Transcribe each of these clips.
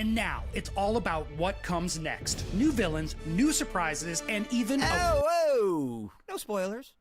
And now it's all about what comes next. New villains, new surprises, and even Whoa! No spoilers.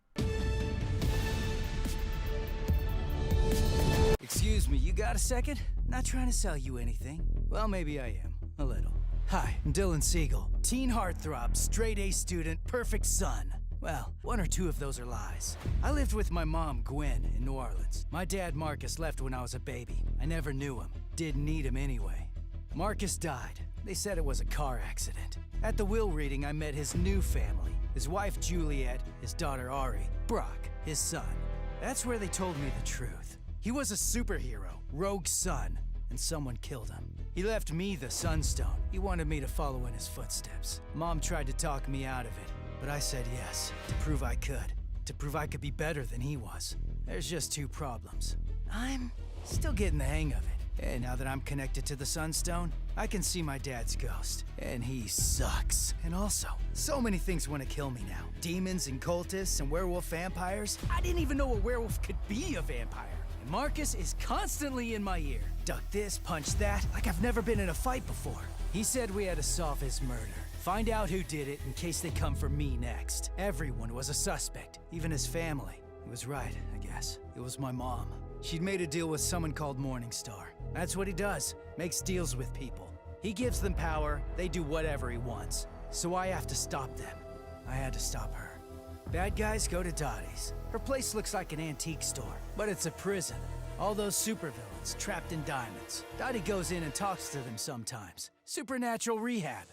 Excuse me, you got a second? Not trying to sell you anything. Well, maybe I am. A little. Hi, I'm Dylan Siegel. Teen heartthrob, straight-A student, perfect son. Well, one or two of those are lies. I lived with my mom, Gwen, in New Orleans. My dad, Marcus, left when I was a baby. I never knew him. Didn't need him anyway. Marcus died. They said it was a car accident. At the will reading, I met his new family. His wife, Juliet, his daughter, Ari, Brock, his son. That's where they told me the truth. He was a superhero, rogue son, and someone killed him. He left me the Sunstone. He wanted me to follow in his footsteps. Mom tried to talk me out of it, but I said yes, to prove I could. To prove I could be better than he was. There's just two problems. I'm still getting the hang of it. And now that I'm connected to the Sunstone, I can see my dad's ghost. And he sucks. And also, so many things want to kill me now. Demons and cultists and werewolf vampires. I didn't even know a werewolf could be a vampire. And Marcus is constantly in my ear. Duck this, punch that, like I've never been in a fight before. He said we had to solve his murder. Find out who did it in case they come for me next. Everyone was a suspect, even his family. He was right, I guess. It was my mom. She'd made a deal with someone called Morningstar. That's what he does, makes deals with people. He gives them power, they do whatever he wants. So I have to stop them. I had to stop her. Bad guys go to Dottie's. Her place looks like an antique store, but it's a prison. All those supervillains trapped in diamonds. Dottie goes in and talks to them sometimes. Supernatural rehab.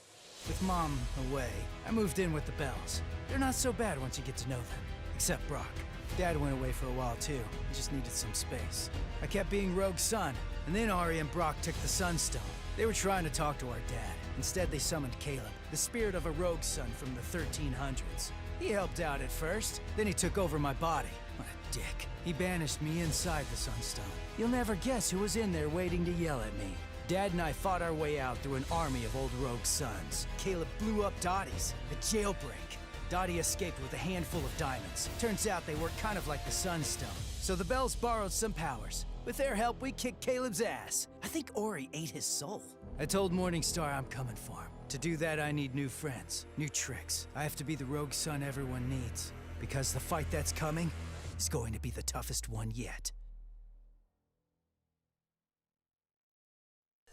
With Mom away, I moved in with the Bells. They're not so bad once you get to know them. Except Brock. Dad went away for a while too. He just needed some space. I kept being Rogue's son, and then Ari and Brock took the Sunstone. They were trying to talk to our dad. Instead, they summoned Caleb, the spirit of a rogue son from the 1300s. He helped out at first, then he took over my body. What a dick. He banished me inside the Sunstone. You'll never guess who was in there waiting to yell at me. Dad and I fought our way out through an army of old rogue sons. Caleb blew up Dottie's, a jailbreak. Dottie escaped with a handful of diamonds. Turns out they were kind of like the Sunstone. So the Bells borrowed some powers. With their help, we kicked Caleb's ass. I think Ori ate his soul. I told Morningstar I'm coming for him. To do that, I need new friends, new tricks. I have to be the rogue son everyone needs. Because the fight that's coming is going to be the toughest one yet.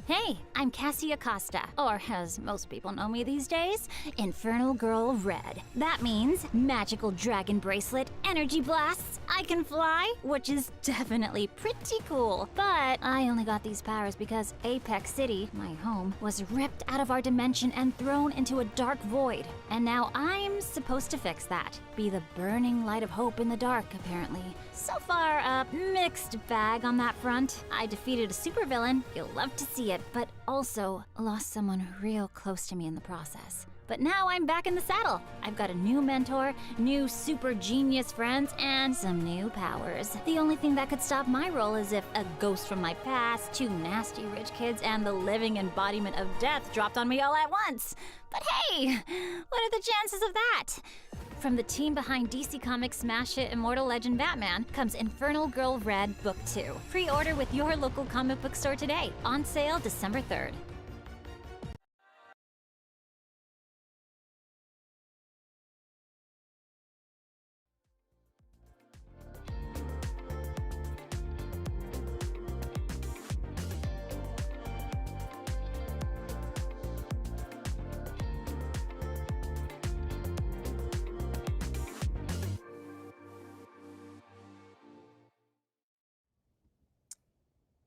Hey, I'm Cassie Acosta, or as most people know me these days, Infernal Girl Red. That means magical dragon bracelet, energy blasts, I can fly, which is definitely pretty cool. But I only got these powers because Apex City, my home, was ripped out of our dimension and thrown into a dark void. And now I'm supposed to fix that. Be the burning light of hope in the dark, apparently. So far, a mixed bag on that front. I defeated a supervillain, you'll love to see it, but also lost someone real close to me in the process. But now I'm back in the saddle. I've got a new mentor, new super genius friends, and some new powers. The only thing that could stop my role is if a ghost from my past, two nasty rich kids, and the living embodiment of death dropped on me all at once. But hey, what are the chances of that? From the team behind DC Comics' smash hit Immortal Legend Batman comes Infernal Girl Red Book 2. Pre-order with your local comic book store today. On sale December 3rd.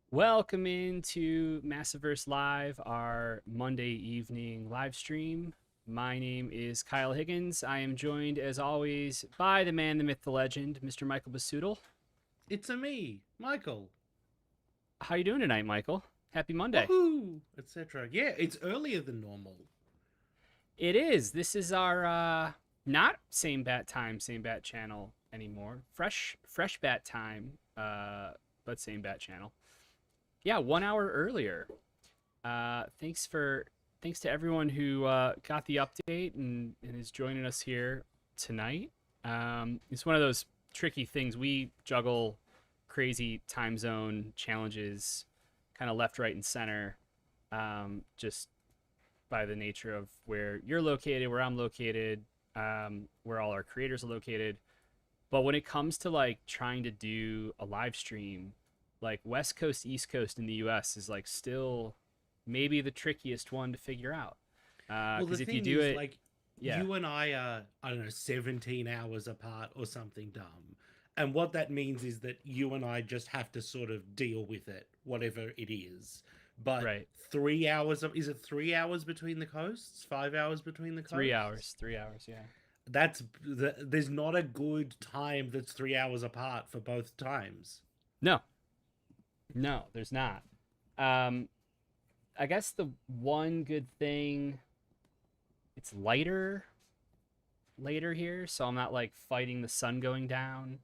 Welcome into Massiverse Live, our Monday evening live stream. My name is Kyle Higgins. I am joined, as always, by the man, the myth, the legend, Mr. Michael Basudel. It's a me, Michael. How you doing tonight, Michael? Happy Monday. Woohoo, etc. Yeah, it's earlier than normal. It is. This is our not same bat time, same bat channel anymore. Fresh bat time, but same bat channel. Yeah, 1 hour earlier. Thanks to everyone who got the update and is joining us here tonight. It's one of those tricky things. We juggle crazy time zone challenges kind of left, right, and center. just by the nature of where you're located, where I'm located, where all our creators are located. But when it comes to like trying to do a live stream, like West Coast, East Coast in the US is like still maybe the trickiest one to figure out. Well, Because the if you thing do is, it, like, yeah, you and I are, I don't know, 17 hours apart or something dumb. And what that means is that you and I just have to sort of deal with it, whatever it is. But right. 3 hours of, is it 3 hours between the coasts? 5 hours between the Three coasts? hours, 3 hours, yeah. There's not a good time that's 3 hours apart for both times. No, no, there's not. Um, I guess the one good thing, it's lighter later here, so I'm not like fighting the sun going down.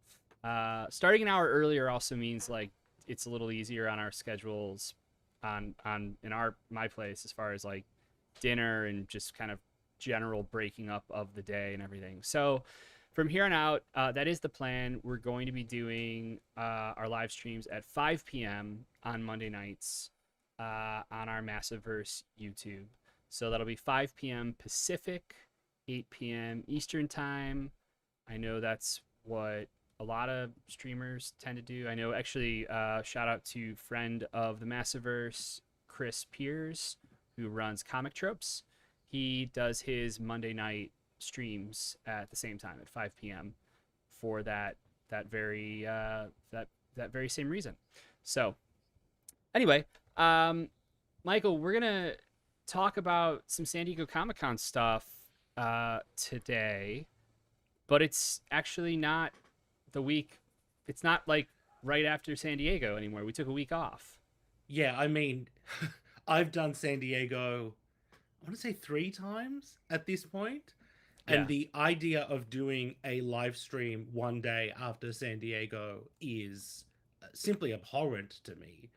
Starting an hour earlier also means like it's a little easier on our schedules on in my place as far as like dinner and just kind of general breaking up of the day and everything. So from here on out, that is the plan. We're going to be doing our live streams at 5 p.m. on Monday nights on our Massiveverse YouTube. So that'll be 5 p.m. Pacific, 8 p.m. Eastern time. I know that's what a lot of streamers tend to do. I know actually, shout out to friend of the Massiveverse, Chris Piers, who runs Comic Tropes. He does his Monday night streams at the same time at 5 p.m. for that very same reason. So anyway, Michael, we're gonna talk about some San Diego Comic-Con stuff today, but it's actually not the week. It's not like right after San Diego anymore. We took a week off. Yeah, I mean, I've done San Diego, I want to say 3 times at this point. Yeah. And the idea of doing a live stream one day after San Diego is simply abhorrent to me.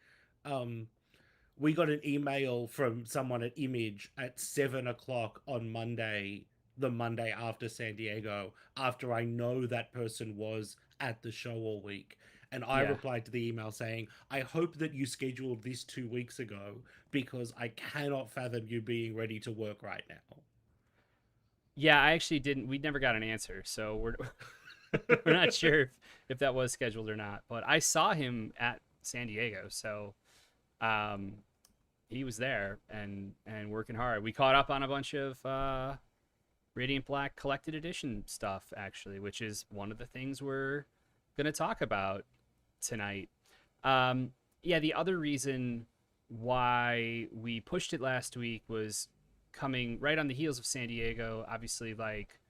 We got an email from someone at Image at 7 o'clock on Monday, the Monday after San Diego, after I know that person was at the show all week. And I Yeah. replied to the email saying, I hope that you scheduled this 2 weeks ago because I cannot fathom you being ready to work right now. Yeah, I actually didn't. We never got an answer, so we're we're not sure if that was scheduled or not. But I saw him at San Diego, so he was there and working hard. We caught up on a bunch of Radiant Black Collected Edition stuff, actually, which is one of the things we're gonna talk about tonight. Yeah, the other reason why we pushed it last week was coming right on the heels of San Diego. Obviously, like,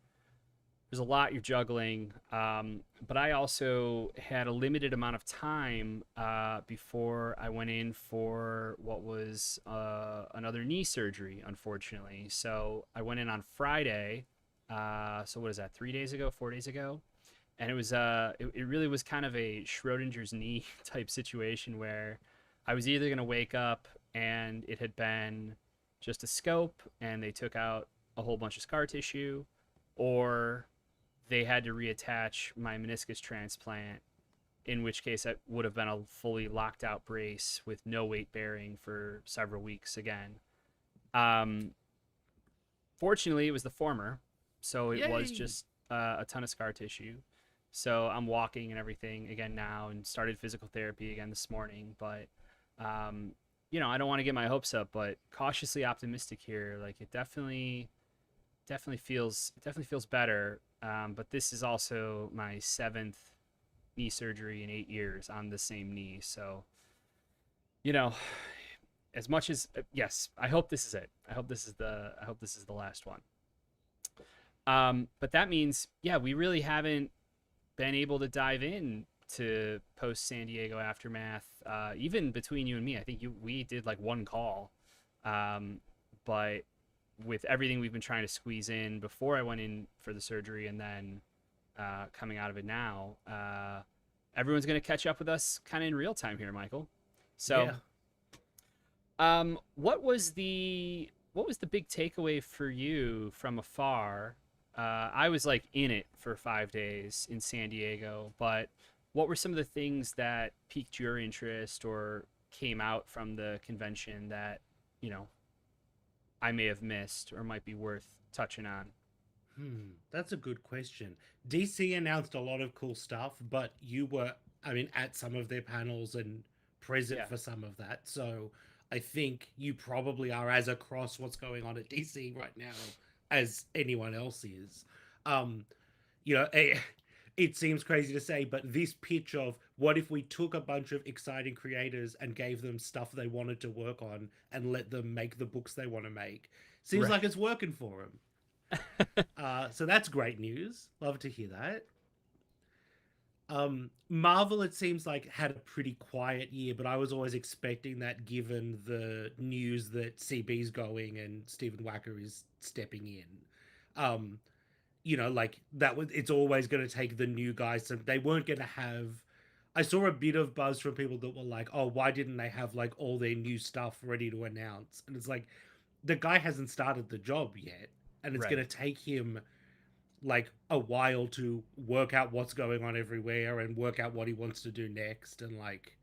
there's a lot you're juggling, but I also had a limited amount of time before I went in for what was another knee surgery, unfortunately. So I went in on Friday. So what is that, 3 days ago, 4 days ago? And it was it really was kind of a Schrodinger's knee type situation where I was either going to wake up and it had been just a scope and they took out a whole bunch of scar tissue, or they had to reattach my meniscus transplant, in which case it would have been a fully locked out brace with no weight bearing for several weeks again. Fortunately, it was the former, so it was Yay! just a ton of scar tissue. So I'm walking and everything again now, and started physical therapy again this morning. But you know, I don't want to get my hopes up, but cautiously optimistic here. Like, it definitely feels better. But this is also my 7th knee surgery in 8 years on the same knee. So, you know, as much as yes, I hope this is it. I hope this is the last one. But that means, yeah, we really haven't been able to dive in to post San Diego Aftermath, even between you and me. I think we did like one call, but with everything we've been trying to squeeze in before I went in for the surgery and then coming out of it now, everyone's going to catch up with us kind of in real time here, Michael. So what was the big takeaway for you from afar? I was like in it for 5 days in San Diego, but what were some of the things that piqued your interest or came out from the convention that I may have missed or might be worth touching on? That's a good question. DC announced a lot of cool stuff, but you were, I mean, at some of their panels and present Yeah. for some of that. So I think you probably are as across what's going on at DC right now as anyone else is. Um, it seems crazy to say, but this pitch of what if we took a bunch of exciting creators and gave them stuff they wanted to work on and let them make the books they want to make seems Right. like it's working for them. So that's great news. Love to hear that. Marvel, it seems like, had a pretty quiet year, but I was always expecting that given the news that CB's going and Stephen Wacker is stepping in. Like that was, it's always going to take the new guys. So they weren't going to have. I saw a bit of buzz from people that were like, "Oh, why didn't they have like all their new stuff ready to announce?" And it's like, the guy hasn't started the job yet, and it's Right. going to take him like a while to work out what's going on everywhere and work out what he wants to do next. And like,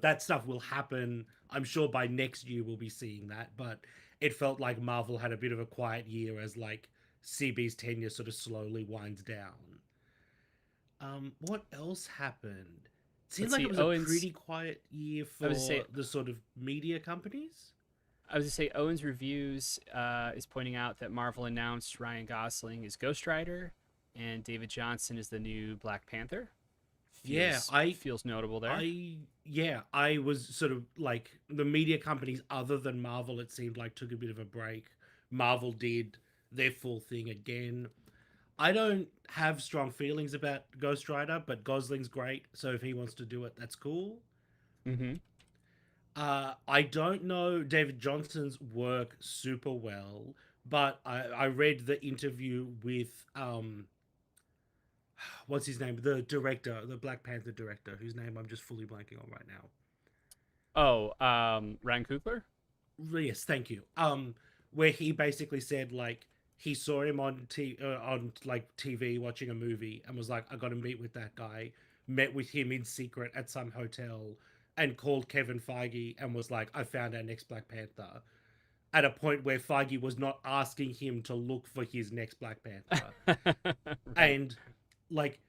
that stuff will happen. I'm sure by next year we'll be seeing that, but it felt like Marvel had a bit of a quiet year as like CB's tenure sort of slowly winds down. What else happened? It seemed Let's like see. it was a Owen's. pretty quiet year I was to say. for the sort of media companies. I was to say Owen's reviews is pointing out that Marvel announced Ryan Gosling is Ghost Rider, and David Johnson is the new Black Panther. Yeah, Feels notable there. I was sort of like the media companies other than Marvel, it seemed like took a bit of a break. Marvel did their full thing again. I don't have strong feelings about Ghost Rider, but Gosling's great, so if he wants to do it, that's cool. Mm-hmm. I don't know David Johnson's work super well, but I read the interview with what's his name? The director, the Black Panther director, whose name I'm just fully blanking on right now. Oh, Ryan Coogler? Yes, thank you. Where he basically said like he saw him on like TV watching a movie and was like, I got to meet with that guy. Met with him in secret at some hotel and called Kevin Feige and was like, I found our next Black Panther. At a point where Feige was not asking him to look for his next Black Panther. Right. And like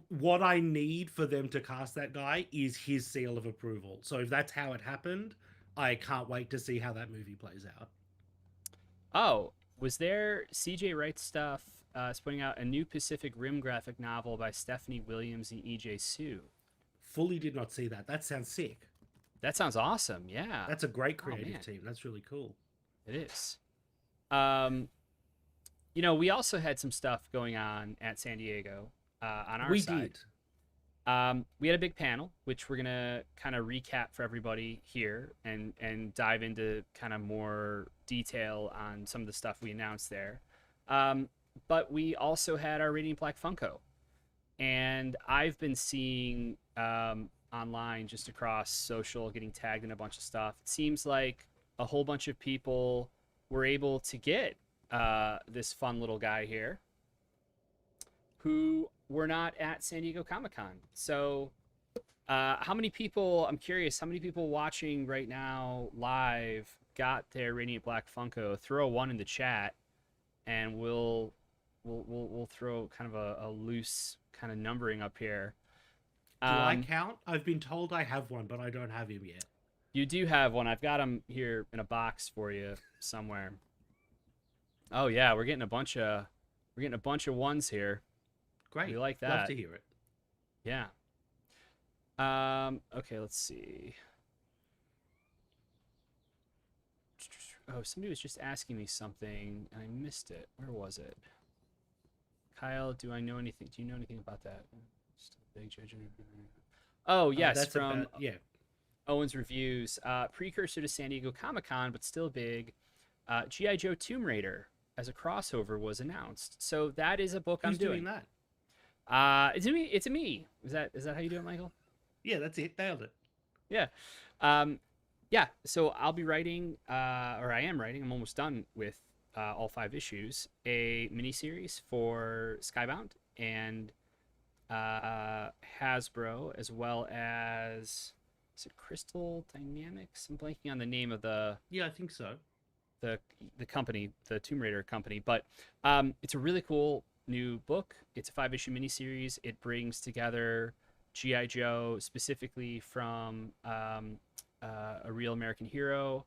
what I need for them to cast that guy is his seal of approval. So if that's how it happened, I can't wait to see how that movie plays out. Oh, was there CJ Wright stuff? Is putting out a new Pacific Rim graphic novel by Stephanie Williams and EJ Sue. Fully did not see that. That sounds sick. That sounds awesome. Yeah. That's a great Oh, man. creative team. That's really cool. It is. We also had some stuff going on at San Diego on our We side. did. We had a big panel, which we're gonna kind of recap for everybody here and dive into kind of more detail on some of the stuff we announced there. But we also had our Radiant Black Funko, and I've been seeing online just across social getting tagged in a bunch of stuff. It seems like a whole bunch of people were able to get this fun little guy here who were not at San Diego Comic-Con. So how many people, I'm curious, how many people watching right now live got their Radiant Black Funko? Throw a 1 in the chat and we'll throw kind of a loose kind of numbering up here. Do I count? I've been told I have one, but I don't have him yet. You do have one. I've got him here in a box for you somewhere. Oh yeah, we're getting a bunch of ones here. Great. We like that. Love to hear it. Yeah. Okay, let's see. Oh, somebody was just asking me something and I missed it. Where was it? Kyle, do you know anything about that? Just a big judge. Oh, yes, That's from about, yeah. Owen's reviews. Precursor to San Diego Comic-Con, but still big. G.I. Joe Tomb Raider as a crossover was announced. So that is a book Who's I'm doing. that? It's a me. Is that how you do it, Michael? Yeah, that's it. Nailed it. Yeah. Yeah, so I'll be writing, or I am writing, I'm almost done with all 5 issues, a miniseries for Skybound and Hasbro, as well as is it Crystal Dynamics? I'm blanking on the name of the Yeah, I think so. the company, the Tomb Raider company, but it's a really cool new book. It's a 5-issue miniseries. It brings together G.I. Joe, specifically from a Real American Hero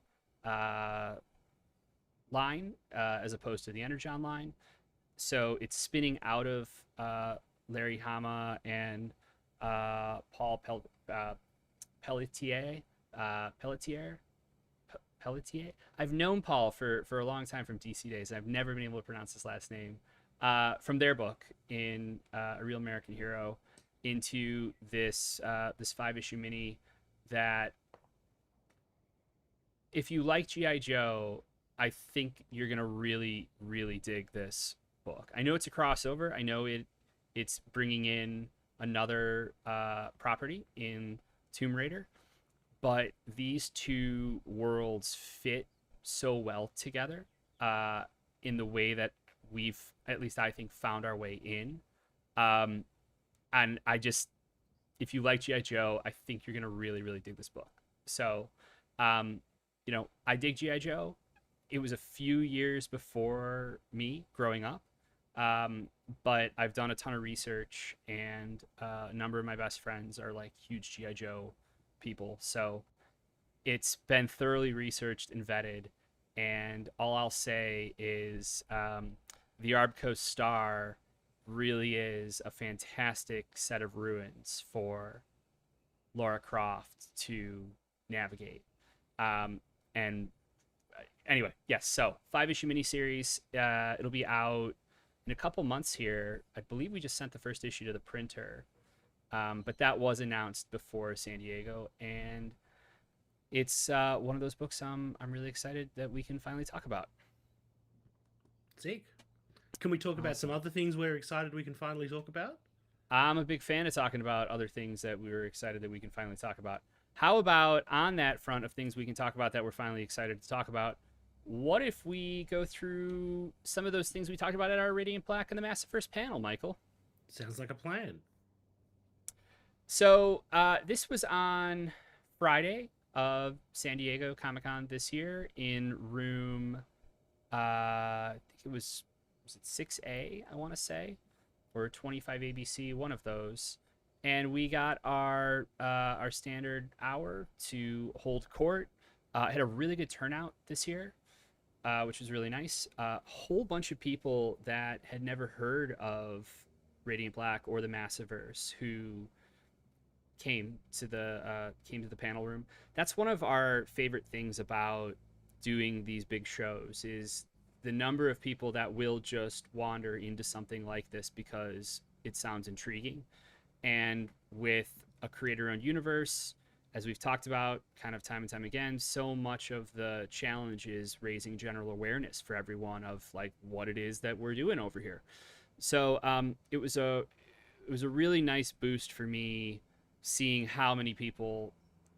line, as opposed to the Energon line. So it's spinning out of Larry Hama and Paul Pelletier. Pelletier. I've known Paul for a long time from DC days. I've never been able to pronounce his last name. From their book in A Real American Hero into this 5-issue mini that, if you like G.I. Joe, I think you're gonna really, really dig this book. I know it's a crossover. I know it's bringing in another property in Tomb Raider, but these two worlds fit so well together in the way that we've, at least I think, found our way in. And if you like G.I. Joe, I think you're gonna really, really dig this book. So, I dig G.I. Joe. It was a few years before me growing up, but I've done a ton of research, and a number of my best friends are like huge G.I. Joe people. So it's been thoroughly researched and vetted, and all I'll say is the Arbco Star really is a fantastic set of ruins for Lara Croft to navigate. And anyway, yes, so 5-issue miniseries. It'll be out in a couple months here. I believe we just sent the first issue to the printer, but that was announced before San Diego, and it's one of those books I'm really excited that we can finally talk about. Sick. Can we talk about some other things we're excited we can finally talk about? I'm a big fan of talking about other things that we were excited that we can finally talk about. How about, on that front of things we can talk about that we're finally excited to talk about, what if we go through some of those things we talked about at our Radiant Black and the Massiverse panel, Michael? Sounds like a plan. So this was on Friday of San Diego Comic-Con this year in room, I think it was it 6A, I want to say, or 25 ABC, one of those. And we got our standard hour to hold court. Had a really good turnout this year, which was really nice. A whole bunch of people that had never heard of Radiant Black or the Massiverse who came to the panel room. That's one of our favorite things about doing these big shows, is the number of people that will just wander into something like this because it sounds intriguing. And with a creator-owned universe, as we've talked about kind of time and time again, so much of the challenge is raising general awareness for everyone of like what it is that we're doing over here. So it was a really nice boost for me seeing how many people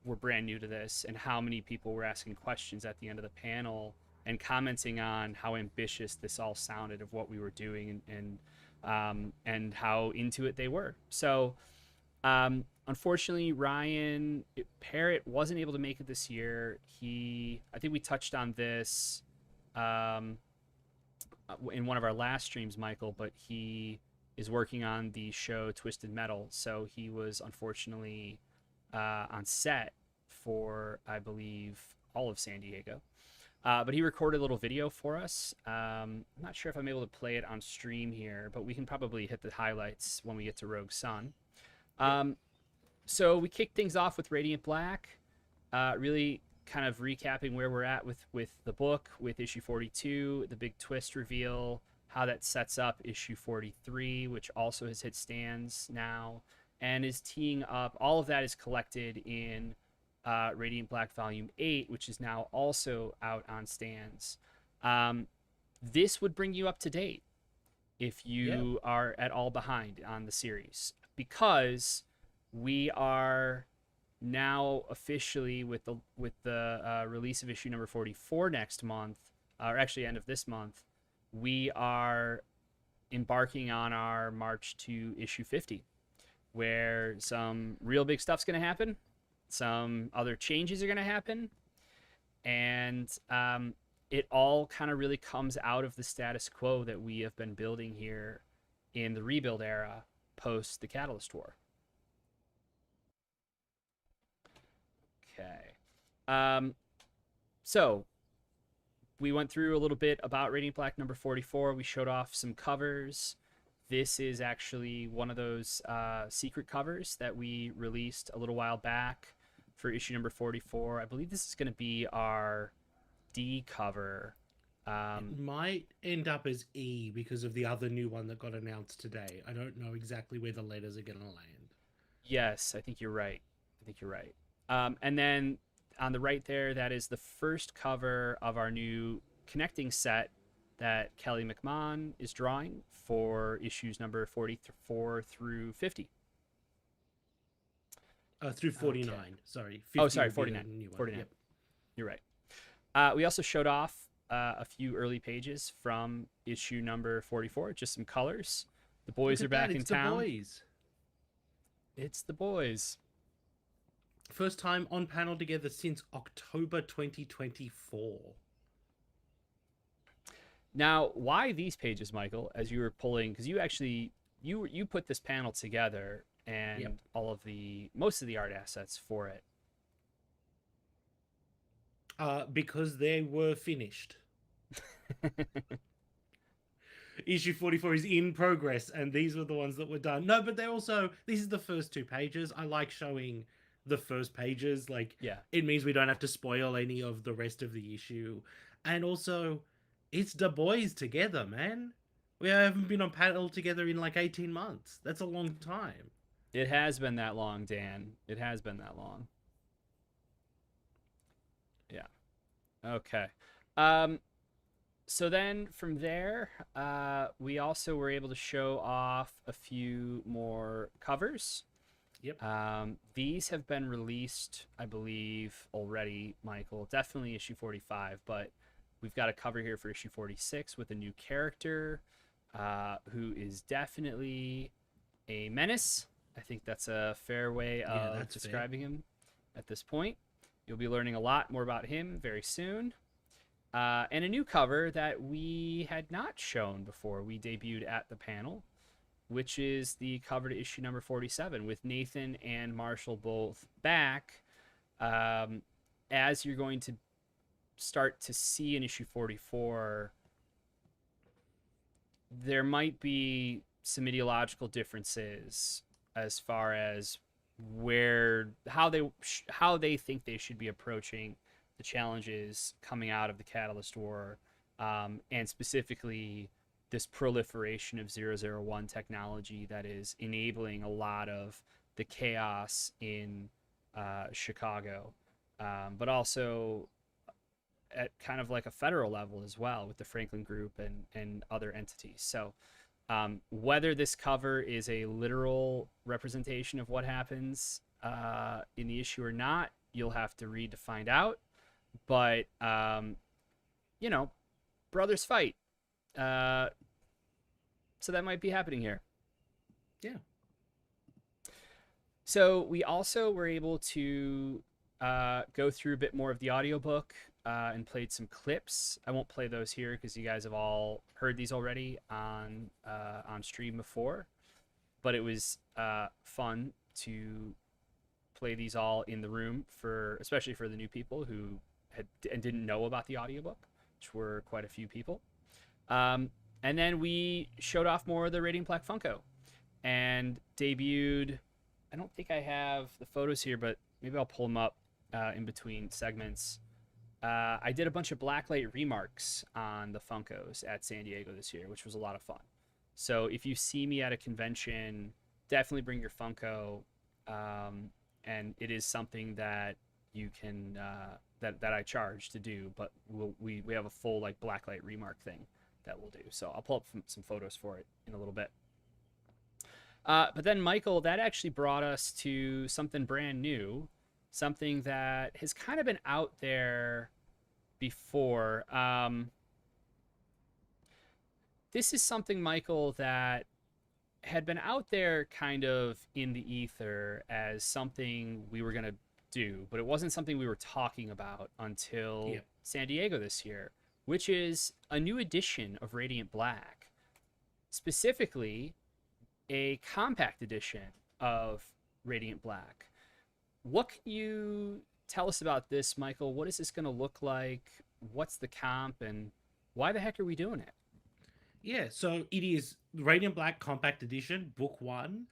were brand new to this and how many people were asking questions at the end of the panel and commenting on how ambitious this all sounded of what we were doing and how into it they were. So unfortunately, Ryan Parrott wasn't able to make it this year. I think we touched on this in one of our last streams, Michael, but he is working on the show Twisted Metal, so he was unfortunately on set for, I believe, all of San Diego. But he recorded a little video for us. I'm not sure if I'm able to play it on stream here, but we can probably hit the highlights when we get to Rogue Sun. So we kicked things off with Radiant Black, really kind of recapping where we're at with the book, with issue 42, the big twist reveal, how that sets up issue 43, which also has hit stands now, and is teeing up. All of that is collected in Radiant Black Volume 8, which is now also out on stands. This would bring you up to date if you are at all behind on the series, because we are now officially with the release of issue number 44 next month, or actually end of this month, we are embarking on our march to issue 50, where some real big stuff's going to happen. some other changes are going to happen, and it all kind of really comes out of the status quo that we have been building here in the rebuild era post the Catalyst War. Okay. So we went through a little bit about Radiant Black number 44. We showed off some covers. This is actually one of those secret covers that we released a little while back for issue number 44. I believe this is going to be our D cover. It might end up as E because of the other new one that got announced today. I don't know exactly where the letters are going to land. Yes, I think you're right. And then on the right there, that is the first cover of our new connecting set that Kelly McMahon is drawing for issues number 44 through 50. Through 49. Okay. Sorry. 50 sorry, 49. 49. Yep. You're right. We also showed off a few early pages from issue number 44, just some colors. The boys are back in town. The boys. It's the boys. First time on panel together since October 2024. Now, why these pages, Michael? As you were pulling, because you actually you put this panel together and Yep. all of most of the art assets for it. Because they were finished. Issue 44 is in progress, and these were the ones that were done. No, but these are the first two pages. I like showing the first pages. Like, Yeah. it means we don't have to spoil any of the rest of the issue. And also, it's the boys together, man. We haven't been on panel together in like 18 months. That's a long time. It has been that long, Dan. It has been that long. Yeah. Okay. So then from there, we also were able to show off a few more covers. Yep. These have been released, I believe, already, Michael. Definitely issue 45, but we've got a cover here for issue 46 with a new character who is definitely a menace. I think that's a fair way of describing him at this point. You'll be learning a lot more about him very soon. And a new cover that we had not shown before we debuted at the panel, which is the cover to issue number 47 with Nathan and Marshall both back. As you're going to start to see in issue 44, there might be some ideological differences as far as how they think they should be approaching the challenges coming out of the Catalyst War, and specifically this proliferation of 001 technology that is enabling a lot of the chaos in Chicago, but also at kind of like a federal level as well with the Franklin Group and other entities. So whether this cover is a literal representation of what happens in the issue or not, you'll have to read to find out. But, brothers fight. So that might be happening here. Yeah. So we also were able to go through a bit more of the audiobook and played some clips. I won't play those here because you guys have all heard these already on stream before. But it was fun to play these all in the room, especially for the new people who didn't know about the audiobook, which were quite a few people. And then we showed off more of the Radiant Black Funko and debuted. I don't think I have the photos here, but maybe I'll pull them up in between segments. I did a bunch of blacklight remarks on the Funkos at San Diego this year, which was a lot of fun. So if you see me at a convention, definitely bring your Funko. And it is something that you can that I charge to do, but we have a full like blacklight remark thing that we'll do. So I'll pull up some photos for it in a little bit. But then Michael, that actually brought us to something brand new, something that has kind of been out there before. This is something, Michael, that had been out there kind of in the ether as something we were going to do, but it wasn't something we were talking about until Yeah. San Diego this year, which is a new edition of Radiant Black, specifically a compact edition of Radiant Black. What can you tell us about this, Michael? What is this going to look like? What's the comp, and why the heck are we doing it? Yeah, so it is Radiant Black Compact Edition, Book One.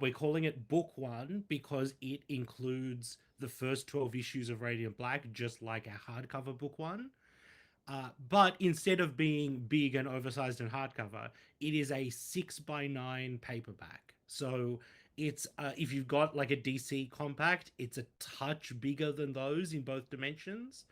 We're calling it Book One because it includes the first 12 issues of Radiant Black, just like our hardcover Book One. But instead of being big and oversized and hardcover, it is a 6x9 paperback. So it's if you've got like a DC compact, it's a touch bigger than those in both dimensions.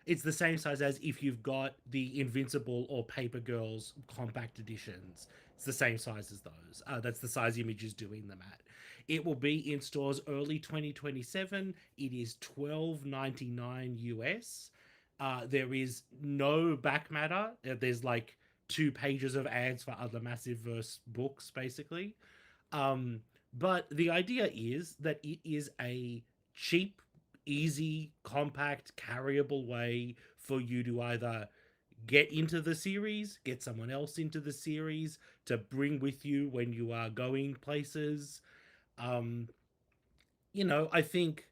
It's the same size as if you've got the Invincible or Paper Girls compact editions. It's the same size as those. That's the size Image is doing them at. It will be in stores early 2027. It is $12.99 US. There is no back matter. There's like 2 pages of ads for other Massive Verse books, basically. But the idea is that it is a cheap, easy, compact, carryable way for you to either get into the series, get someone else into the series to bring with you when you are going places. I think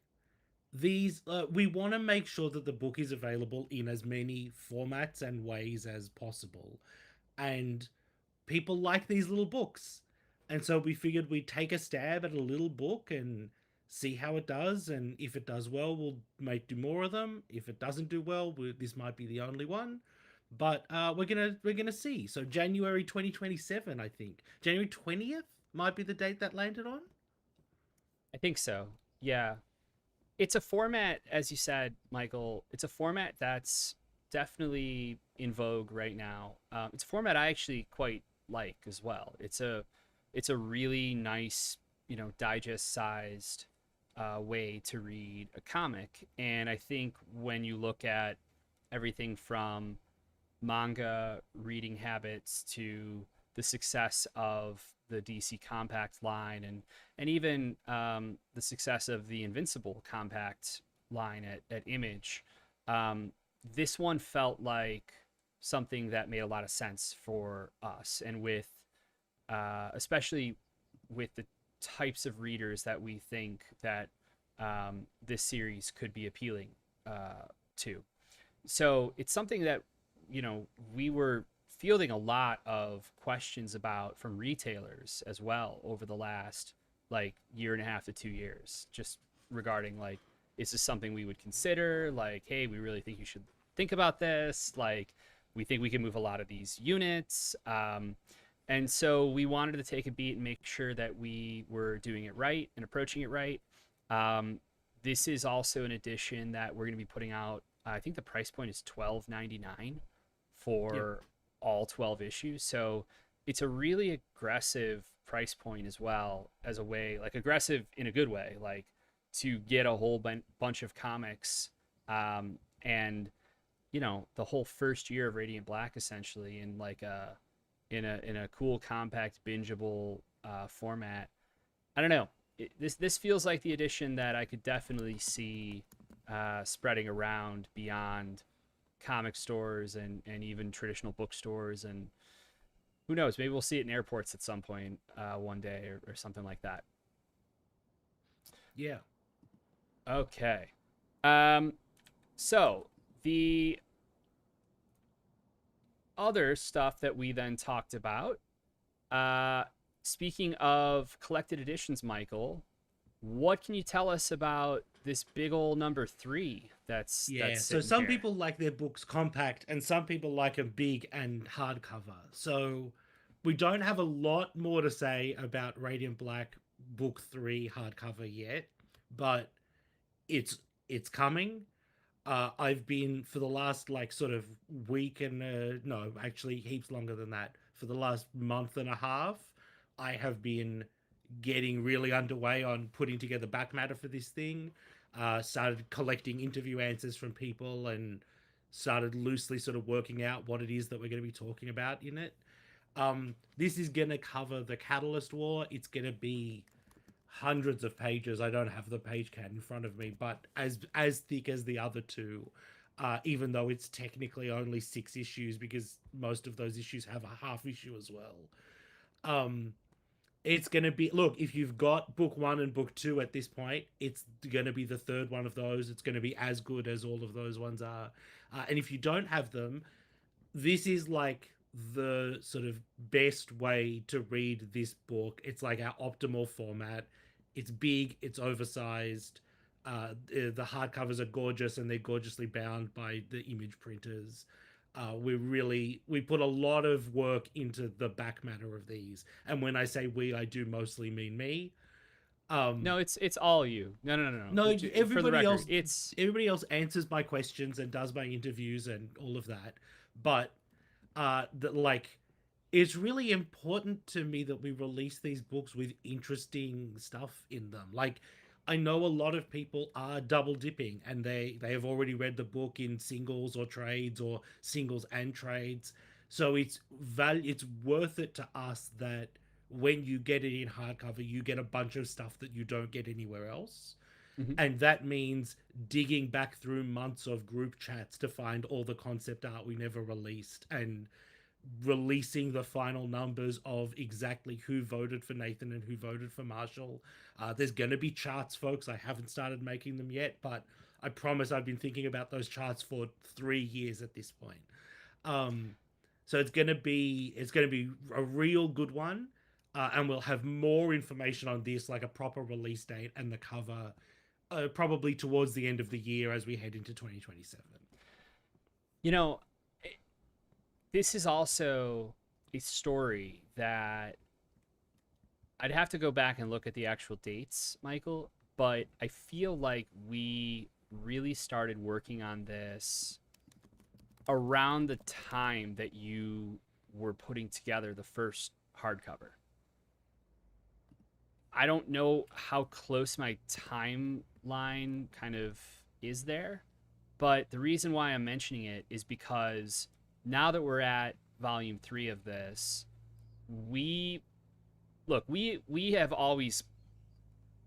these we want to make sure that the book is available in as many formats and ways as possible, and people like these little books, and so we figured we'd take a stab at a little book and see how it does, and if it does well, we'll might do more of them. If it doesn't do well, this might be the only one, but we're gonna see. So January 2027, I think January 20th might be the date that landed on. I think so. Yeah. It's a format, as you said, Michael, it's a format that's definitely in vogue right now. It's a format I actually quite like as well. It's a really nice, digest sized way to read a comic. And I think when you look at everything from manga reading habits to the success of the DC Compact line, and even the success of the Invincible Compact line at Image, this one felt like something that made a lot of sense for us, and with especially with the types of readers that we think that this series could be appealing to. So it's something that we were fielding a lot of questions about from retailers as well over the last like year and a half to 2 years, just regarding like, is this something we would consider? Like, hey, we really think you should think about this. Like, we think we can move a lot of these units. And so we wanted to take a beat and make sure that we were doing it right and approaching it right. This is also an edition that we're going to be putting out. I think the price point is $12.99 for all 12 issues. So it's a really aggressive price point as well, as a way, like aggressive in a good way, like to get a whole bunch of comics and the whole first year of Radiant Black essentially in like in a cool, compact, bingeable format. I don't know. This feels like the edition that I could definitely see spreading around beyond comic stores and even traditional bookstores, and who knows, maybe we'll see it in airports at some point one day or something like that. Yeah. Okay. So the other stuff that we then talked about, speaking of collected editions, Michael, what can you tell us about this big old number 3 that's so some here? people like their books compact and some people like them big and hardcover. So we don't have a lot more to say about Radiant Black book 3 hardcover yet, but it's coming. I've been for the last like sort of week and no, actually heaps longer than that. For the last month and a half, I have been getting really underway on putting together back matter for this thing. Started collecting interview answers from people and started loosely sort of working out what it is that we're going to be talking about in it. This is going to cover the Catalyst War. It's going to be hundreds of pages. I don't have the page count in front of me, but as thick as the other two, even though it's technically only 6 issues because most of those issues have a half issue as well. It's going to be, look, if you've got book 1 and book 2 at this point, it's going to be the third one of those. It's going to be as good as all of those ones are. And if you don't have them, this is like the sort of best way to read this book. It's like our optimal format. It's big, it's oversized. The hardcovers are gorgeous and they're gorgeously bound by the image printers. We put a lot of work into the back matter of these, and when I say we, I do mostly mean me. No, it's all you. No. No, For the everybody record, else. Everybody else answers my questions and does my interviews and all of that. But it's really important to me that we release these books with interesting stuff in them. Like, I know a lot of people are double dipping and they have already read the book in singles or trades or singles and trades. So it's worth it to us that when you get it in hardcover, you get a bunch of stuff that you don't get anywhere else. Mm-hmm. And that means digging back through months of group chats to find all the concept art we never released and releasing the final numbers of exactly who voted for Nathan and who voted for Marshall. There's going to be charts, folks. I haven't started making them yet, but I promise I've been thinking about those charts for 3 years at this point. So it's going to be a real good one. And we'll have more information on this, like a proper release date and the cover, probably towards the end of the year as we head into 2027. You know, this is also a story that I'd have to go back and look at the actual dates, Michael, but I feel like we really started working on this around the time that you were putting together the first hardcover. I don't know how close my timeline kind of is there, but the reason why I'm mentioning it is because now that we're at volume 3 of this, we have always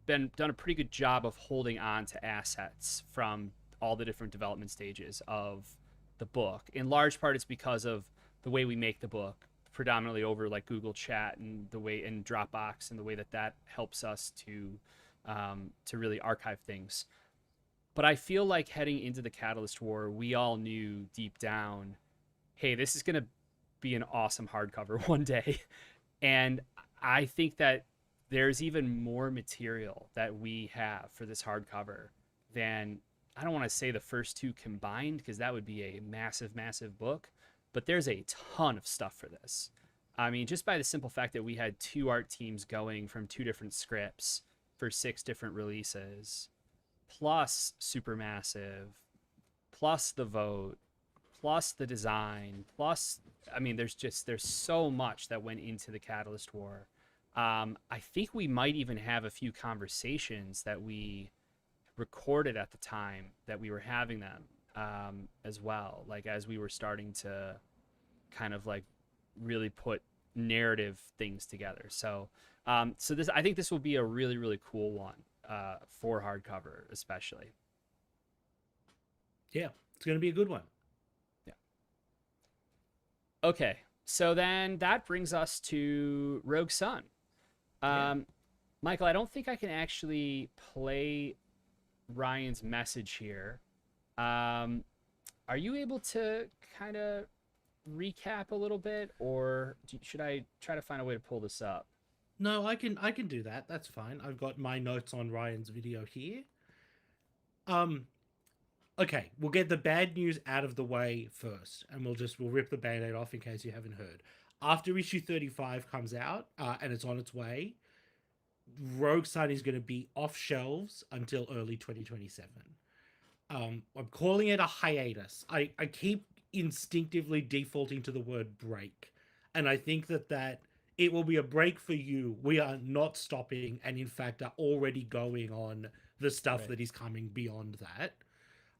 done a pretty good job of holding on to assets from all the different development stages of the book. In large part, it's because of the way we make the book, predominantly over like Google Chat and the way in Dropbox and the way that helps us to really archive things. But I feel like heading into the Catalyst War, we all knew deep down, hey, this is going to be an awesome hardcover one day. And I think that there's even more material that we have for this hardcover than, I don't want to say the first 2 combined, because that would be a massive, massive book. But there's a ton of stuff for this. I mean, just by the simple fact that we had 2 art teams going from 2 different scripts for 6 different releases, plus Supermassive, plus the vote, plus the design, plus, I mean, there's so much that went into the Catalyst War. I think we might even have a few conversations that we recorded at the time that we were having them. As well, like as we were starting to kind of like really put narrative things together. So I think this will be a really, really cool one for hardcover, especially. Yeah, it's going to be a good one. Yeah. Okay, so then that brings us to Rogue Sun. Michael, I don't think I can actually play Ryan's message here. Are you able to kind of recap a little bit, or should I try to find a way to pull this up? No, I can do that. That's fine. I've got my notes on Ryan's video here. Okay, we'll get the bad news out of the way first, and we'll rip the Band-Aid off in case you haven't heard. After issue 35 comes out, and it's on its way, Rogue Sun is going to be off shelves until early 2027. I'm calling it a hiatus. I keep instinctively defaulting to the word break. And I think that it will be a break for you. We are not stopping, and in fact are already going on the stuff that is coming beyond that.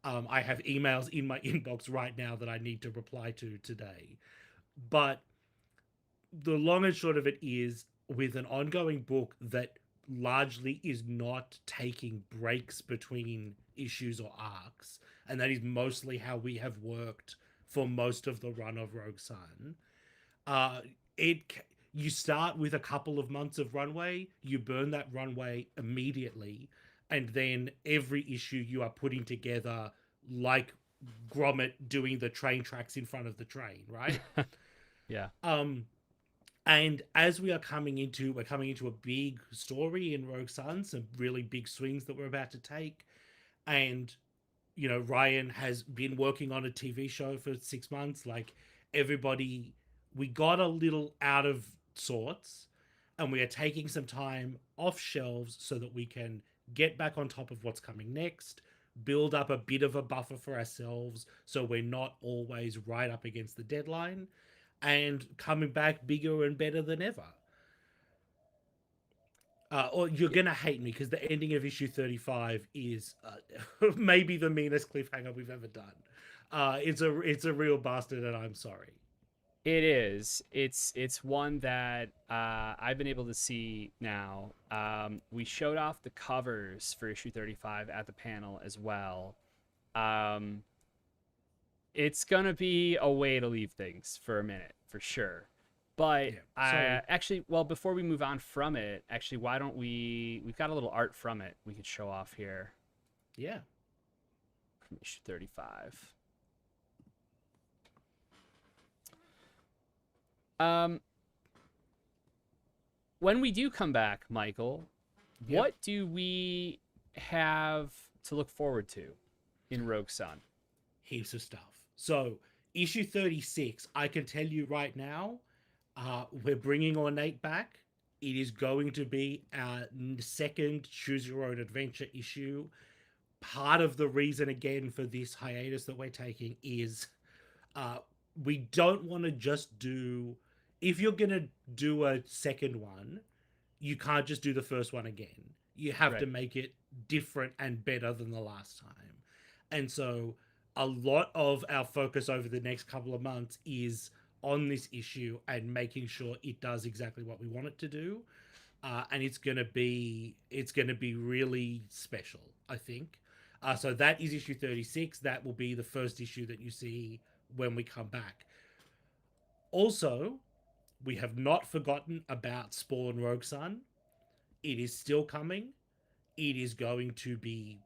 I have emails in my inbox right now that I need to reply to today. But the long and short of it is, with an ongoing book that largely is not taking breaks between issues or arcs, and that is mostly how we have worked for most of the run of Rogue Sun. Uh, you start with a couple of months of runway, you burn that runway immediately, and then every issue you are putting together like Gromit doing the train tracks in front of the train, right? Yeah. And as we're coming into a big story in Rogue Sun, some really big swings that we're about to take, and Ryan has been working on a TV show for 6 months. Like everybody, we got a little out of sorts, and we are taking some time off shelves so that we can get back on top of what's coming next, build up a bit of a buffer for ourselves so we're not always right up against the deadline, and coming back bigger and better than ever. Or you're gonna hate me because the ending of issue 35 is maybe the meanest cliffhanger we've ever done. It's a real bastard, and I'm sorry. It is. It's one that I've been able to see now. We showed off the covers for issue 35 at the panel as well. It's gonna be a way to leave things for a minute, for sure. But actually, well, before we move on from it, actually, why don't we've got a little art from it we could show off here. Yeah. From issue 35. When we do come back, Michael, what do we have to look forward to in Rogue Sun? Heaps of stuff. So, issue 36, I can tell you right now, we're bringing Ornate back. It is going to be our second Choose Your Own Adventure issue. Part of the reason, again, for this hiatus that we're taking is we don't want to just do... If you're going to do a second one, you can't just do the first one again. You have to make it different and better than the last time. And so a lot of our focus over the next couple of months is on this issue and making sure it does exactly what we want it to do. And it's going to be really special, I think. So that is issue 36. That will be the first issue that you see when we come back. Also, we have not forgotten about Spawn Rogue Sun. It is still coming. It is going to be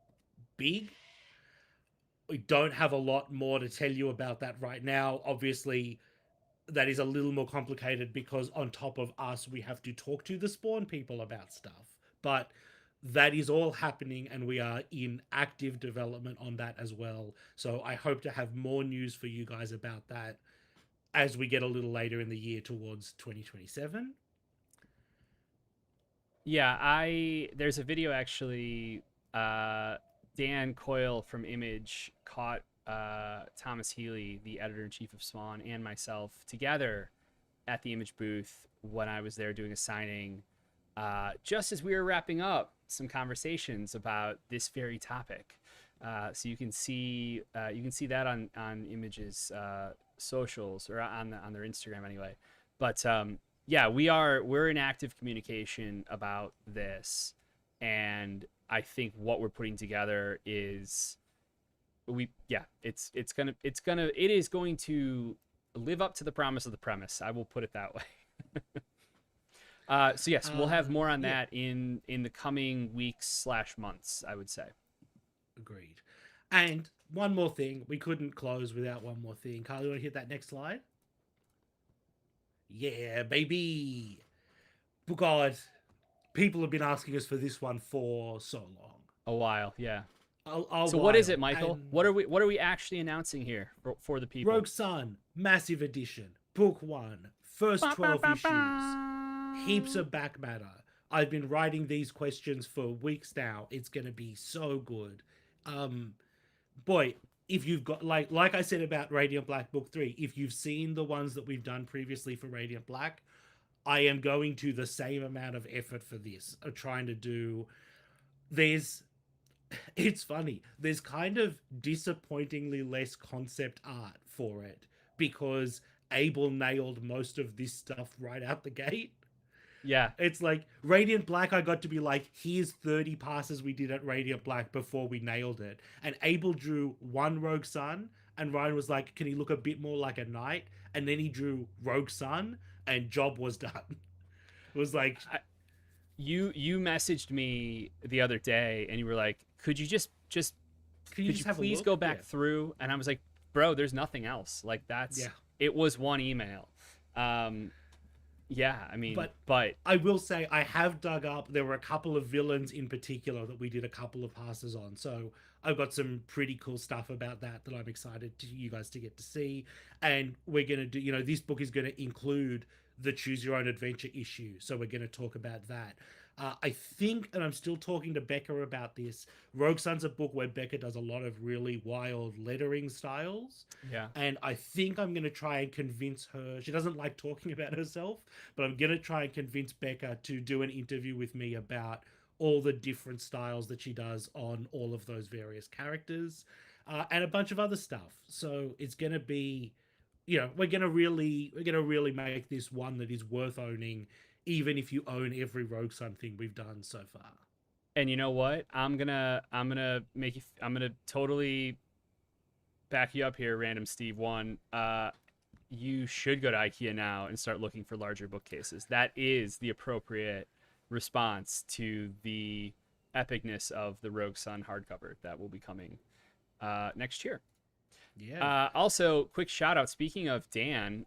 big. We don't have a lot more to tell you about that right now. Obviously, that is a little more complicated because on top of us, we have to talk to the Spawn people about stuff. But that is all happening, and we are in active development on that as well. So I hope to have more news for you guys about that as we get a little later in the year towards 2027. Yeah, there's a video actually, Dan Coyle from Image caught Thomas Healy, the editor-in-chief of Spawn, and myself together at the Image booth when I was there doing a signing, just as we were wrapping up some conversations about this very topic. So you can see that on Image's socials, or on their Instagram anyway. But yeah, we're in active communication about this, and I think what we're putting together is it is going to live up to the promise of the premise. I will put it that way. So yes, we'll have more on that in the coming weeks / months, I would say. Agreed. And one more thing, we couldn't close without one more thing. Carl, you want to hit that next slide? Yeah, baby. But God, people have been asking us for this one for so long. A while, yeah. So what is it, Michael? And what are we actually announcing here for the people? Rogue Sun, massive edition, book 1, first 12 issues, heaps of back matter. I've been writing these questions for weeks now. It's going to be so good. Boy, if you've got, like I said about Radiant Black Book 3, if you've seen the ones that we've done previously for Radiant Black, I am going to the same amount of effort for this, of trying to do... It's funny, there's kind of disappointingly less concept art for it, because Abel nailed most of this stuff right out the gate. Yeah. It's like Radiant Black, I got to be like, here's 30 passes we did at Radiant Black before we nailed it. And Abel drew one Rogue Sun, and Ryan was like, can he look a bit more like a knight? And then he drew Rogue Sun, and job was done. It was like, You messaged me the other day and you were like, could you can you could just you have a please look? go back Yeah. through? And I was like, bro, there's nothing else. Like that's Yeah. it was one email. Yeah, I mean, but I will say I have dug up. There were a couple of villains in particular that we did a couple of passes on. So I've got some pretty cool stuff about that I'm excited to you guys to get to see. And we're gonna do. This book is gonna include the Choose Your Own Adventure issue. So we're gonna talk about that. I think, and I'm still talking to Becca about this. Rogue Sun's a book where Becca does a lot of really wild lettering styles. yeah. And I think I'm going to try and convince her. She doesn't like talking about herself, but I'm going to try and convince Becca to do an interview with me about all the different styles that she does on all of those various characters, and a bunch of other stuff. So it's going to be, we're going to really make this one that is worth owning, even if you own every Rogue Sun thing we've done so far. And you know what? I'm gonna totally back you up here, Random Steve 1. You should go to IKEA now and start looking for larger bookcases. That is the appropriate response to the epicness of the Rogue Sun hardcover that will be coming next year. Yeah. Also, quick shout out. Speaking of Dan,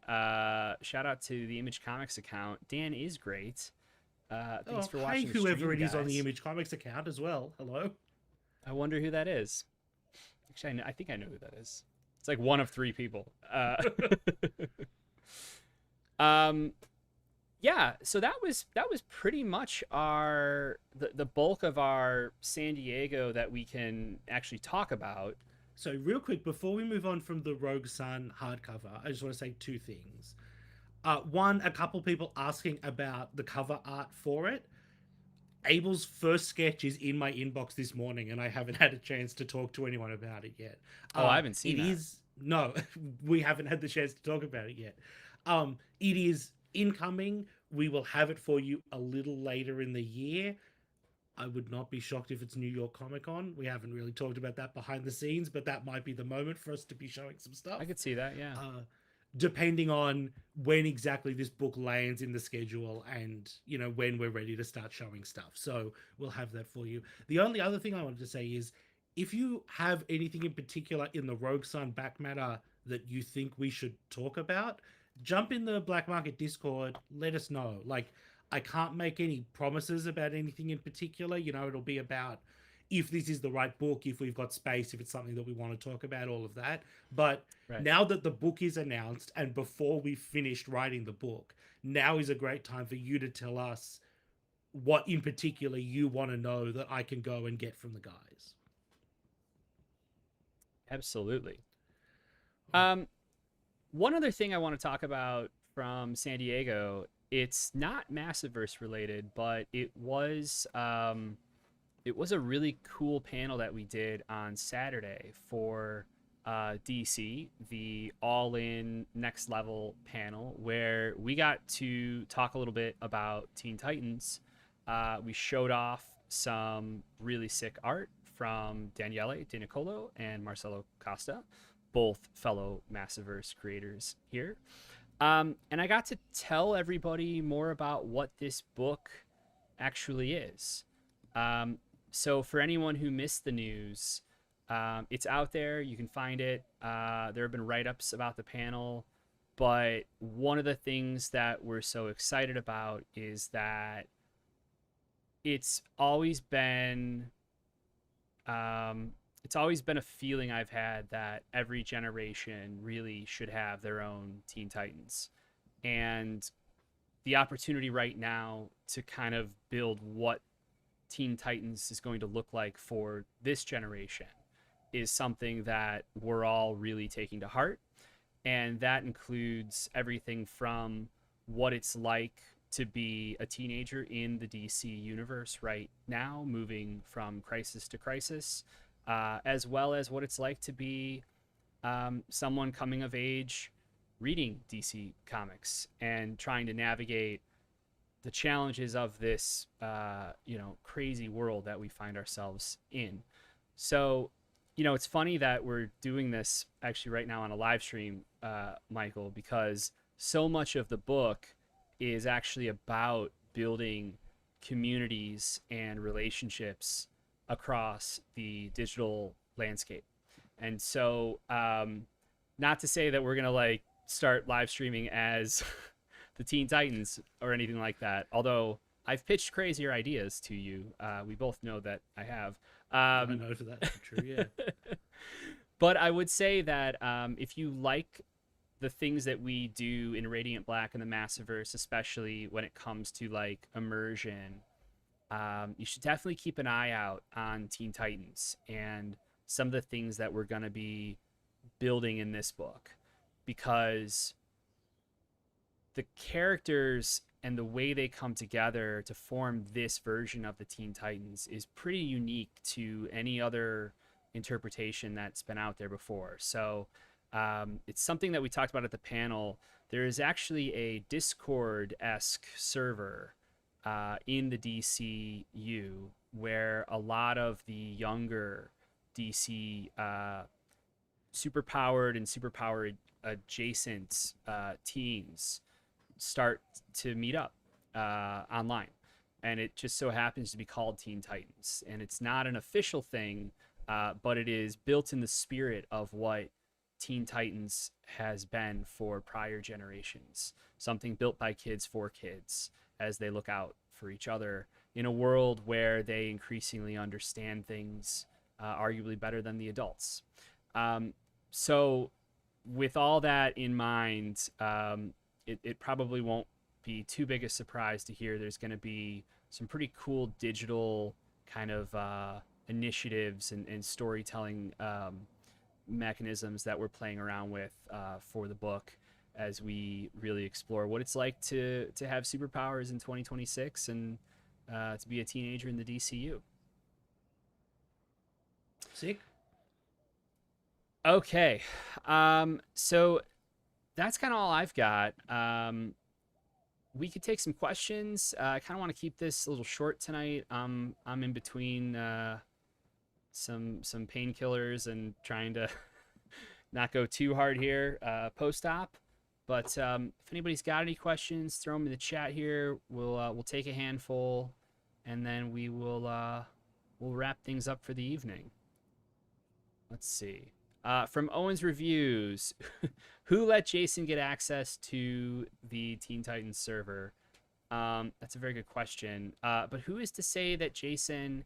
shout out to the Image Comics account. Dan is great. Thanks for watching. Hey, the whoever stream, it is on the guys. Image Comics account as well. Hello. I wonder who that is. Actually, I think I know who that is. It's like one of 3 people. Yeah. So that was pretty much the bulk of our San Diego that we can actually talk about. So real quick, before we move on from the Rogue Sun hardcover, I just want to say 2 things. One, a couple people asking about the cover art for it. Abel's first sketch is in my inbox this morning, and I haven't had a chance to talk to anyone about it yet. Oh, I haven't seen that. No, we haven't had the chance to talk about it yet. It is incoming. We will have it for you a little later in the year. I would not be shocked if it's New York Comic Con. We haven't really talked about that behind the scenes, but that might be the moment for us to be showing some stuff. I could see that, yeah. Depending on when exactly this book lands in the schedule and, when we're ready to start showing stuff. So we'll have that for you. The only other thing I wanted to say is, if you have anything in particular in the Rogue Sun back matter that you think we should talk about, jump in the Black Market Discord, let us know. Like, I can't make any promises about anything in particular. It'll be about if this is the right book, if we've got space, if it's something that we want to talk about, all of that. But now that the book is announced and before we finished writing the book, now is a great time for you to tell us what in particular you want to know that I can go and get from the guys. Absolutely. One other thing I want to talk about from San Diego, it's not Massiverse related, but it was a really cool panel that we did on Saturday for DC, the all-in next level panel, where we got to talk a little bit about Teen Titans. We showed off some really sick art from Daniele De Nicolo and Marcelo Costa, both fellow Massiverse creators here. And I got to tell everybody more about what this book actually is. So for anyone who missed the news, it's out there. You can find it. There have been write-ups about the panel. But one of the things that we're so excited about is that it's always been a feeling I've had that every generation really should have their own Teen Titans. And the opportunity right now to kind of build what Teen Titans is going to look like for this generation is something that we're all really taking to heart. And that includes everything from what it's like to be a teenager in the DC universe right now, moving from crisis to crisis, as well as what it's like to be someone coming of age reading DC comics and trying to navigate the challenges of this, crazy world that we find ourselves in. So, it's funny that we're doing this actually right now on a live stream, Michael, because so much of the book is actually about building communities and relationships across the digital landscape. And so, not to say that we're going to start live streaming as the Teen Titans or anything like that, although I've pitched crazier ideas to you. We both know that I have. I know for that to be true, yeah. But I would say that if you like the things that we do in Radiant Black and the Massiverse, especially when it comes to immersion, you should definitely keep an eye out on Teen Titans and some of the things that we're going to be building in this book, because the characters and the way they come together to form this version of the Teen Titans is pretty unique to any other interpretation that's been out there before. So it's something that we talked about at the panel. There is actually a Discord-esque server in the DCU where a lot of the younger DC superpowered and superpowered adjacent teams start to meet up online, and it just so happens to be called Teen Titans, and it's not an official thing, but it is built in the spirit of what Teen Titans has been for prior generations, something built by kids for kids as they look out for each other in a world where they increasingly understand things arguably better than the adults. So with all that in mind, it probably won't be too big a surprise to hear there's going to be some pretty cool digital kind of initiatives and storytelling mechanisms that we're playing around with for the book as we really explore what it's like to have superpowers in 2026 and to be a teenager in the DCU. Sick. Okay. So that's kind of all I've got. We could take some questions. I kind of want to keep this a little short tonight. I'm in between some painkillers and trying to not go too hard here post-op. But if anybody's got any questions, throw them in the chat here. We'll take a handful, and then we'll wrap things up for the evening. Let's see. From Owen's Reviews, who let Jason get access to the Teen Titans server? That's a very good question. But who is to say that Jason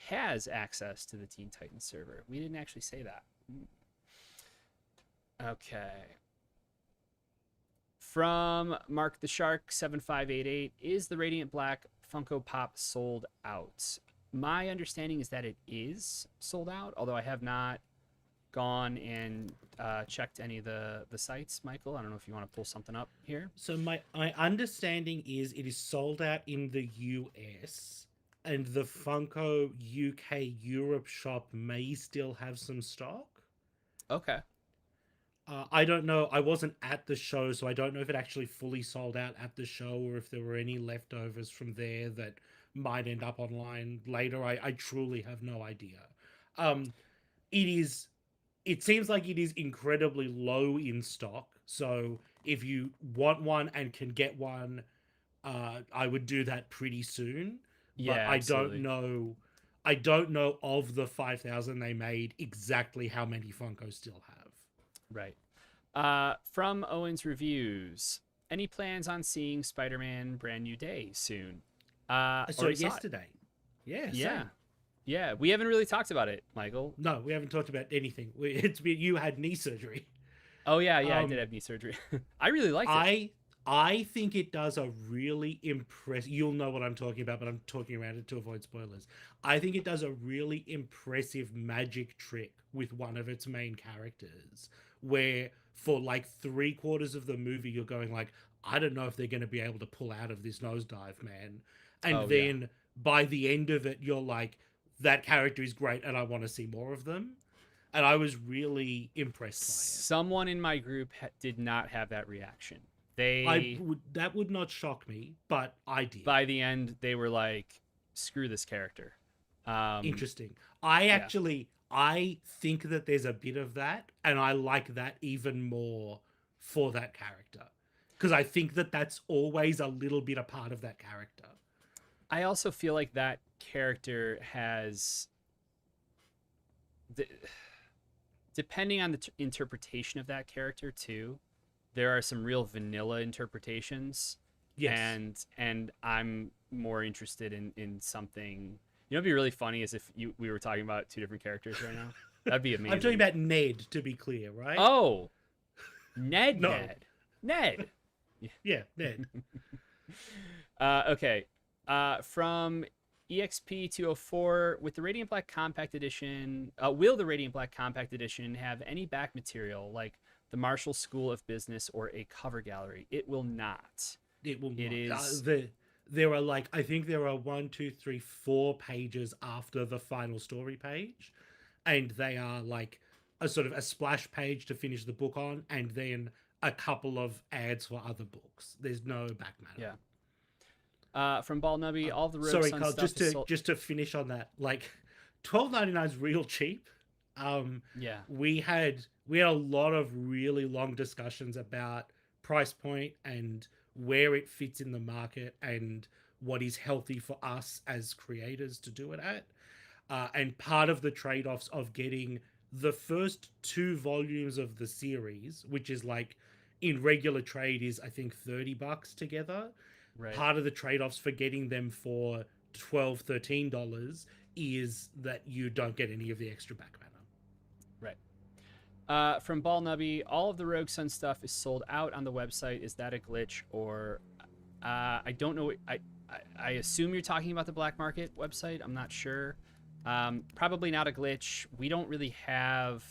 has access to the Teen Titans server? We didn't actually say that. Okay. From Mark the Shark 7588, is the Radiant Black Funko Pop sold out? My understanding is that it is sold out, although I have not gone and checked any of the sites. Michael, I don't know if you want to pull something up here. So my understanding is it is sold out in the US, and the Funko UK Europe shop may still have some stock. Okay. I don't know. I wasn't at the show, so I don't know if it actually fully sold out at the show or if there were any leftovers from there that might end up online later. I truly have no idea. It seems like it is incredibly low in stock. So if you want one and can get one, I would do that pretty soon. Yeah, but absolutely. I don't know of the 5,000 they made exactly how many Funko still have. Right. From Owen's Reviews, any plans on seeing Spider-Man Brand New Day soon? I saw it yesterday. Yeah. Yeah. Same. Yeah. We haven't really talked about it, Michael. No, we haven't talked about anything. You had knee surgery. Oh yeah, I did have knee surgery. I really liked it. I think it does a really impressive. You'll know what I'm talking about, but I'm talking around it to avoid spoilers. I think it does a really impressive magic trick with one of its main characters, where for like 3/4 of the movie you're going like, I don't know if they're going to be able to pull out of this nosedive, man. And then by the end of it, you're like, that character is great, and I want to see more of them. And I was really impressed by it. Someone in my group did not have that reaction. That would not shock me, but I did. By the end, they were like, screw this character. Interesting. I think that there's a bit of that, and I like that even more for that character, because I think that that's always a little bit a part of that character. I also feel like that character has, depending on the interpretation of that character too, there are some real vanilla interpretations. Yes. And I'm more interested in something. You know, what'd be really funny is if we were talking about two different characters right now. That'd be amazing. I'm talking about Ned, to be clear, right? Oh, Ned. No. Ned. Yeah, Ned. Okay. From EXP204, with the Radiant Black Compact Edition, will the Radiant Black Compact Edition have any back material like the Marshall School of Business or a cover gallery? It will not. It will not. It is. There are like, I think there are 1, 2, 3, 4 pages after the final story page, and they are like a sort of a splash page to finish the book on, and then a couple of ads for other books. There's no back matter. Yeah. From Ball Nubby, all the Rogue Sorry, Sun Carl, stuff just to finish on that, like $12.99 is real cheap. Yeah. We had a lot of really long discussions about price point and where it fits in the market and what is healthy for us as creators to do it at. And part of the trade-offs of getting the first 2 volumes of the series, which is like in regular trade is I think $30 together. Right. Part of the trade-offs for getting them for $12, $13 is that you don't get any of the extra back matter. From Ball Nubby, all of the Rogue Sun stuff is sold out on the website. Is that a glitch or I don't know. I assume you're talking about the black market website. I'm not sure. Probably not a glitch. We don't really have